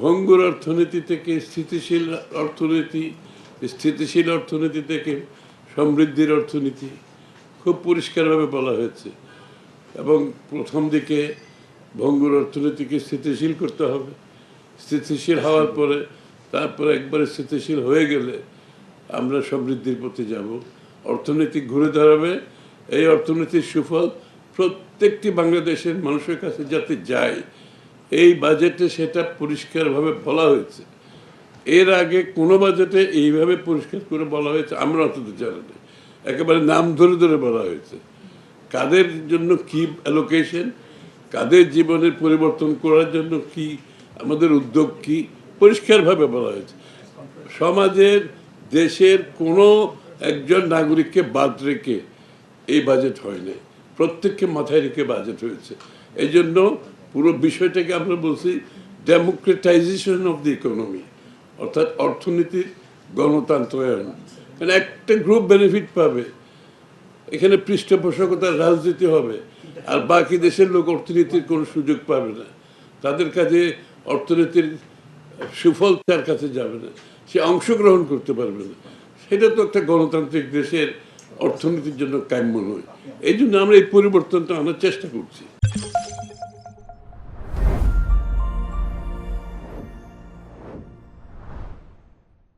ভঙ্গুর অর্থনীতি থেকে স্থিতিশীল অর্থনীতি থেকে সমৃদ্ধির অর্থনীতি খুব পরিষ্কারভাবে বলা হয়েছে। এবং প্রথম দিকে ভঙ্গুর অর্থনীতিকে স্থিতিশীল করতে হবে, স্থিতিশীল হওয়ার পরে তারপরে একবারে স্থিতিশীল হয়ে গেলে আমরা সমৃদ্ধির পথে যাব, অর্থনীতি ঘুরে দাঁড়াবে। এই অর্থনীতির সুফল প্রত্যেকটি বাংলাদেশের মানুষের কাছে যাতে যায়, এই বাজেটে সেটা পরিষ্কারভাবে বলা হয়েছে। এর আগে কোনো বাজেটে এইভাবে পরিষ্কার করে বলা হয়েছে আমরা অন্তত জানি না। একেবারে নাম ধরে ধরে বলা হয়েছে কাদের জন্য কি অ্যালোকেশন, কাদের জীবনের পরিবর্তন করার জন্য কি আমাদের উদ্যোগ, কি পরিষ্কারভাবে বলা হয়েছে। সমাজের দেশের কোনো একজন নাগরিককে বাদ রেখে এই বাজেট হয়নি, প্রত্যেককে মাথায় রেখে বাজেট হয়েছে। এই জন্য পুরো বিষয়টাকে আমরা বলছি ডেমোক্রেটাইজেশন অফ দি ইকোনমি, অর্থাৎ অর্থনীতির গণতন্ত্রায়ন। মানে একটা গ্রুপ বেনিফিট পাবে, এখানে পৃষ্ঠপোষকতার রাজনীতি হবে, আর বাকি দেশের লোক অর্থনীতির কোনো সুযোগ পাবে না, তাদের কাছে অর্থনীতির সুফল তার কাছে যাবে না, সে অংশগ্রহণ করতে পারবে না। সেটা তো একটা গণতান্ত্রিক দেশের অর্থনীতির জন্য কাম্য নয়। এই জন্য আমরা এই পরিবর্তনটা আনার চেষ্টা করছি।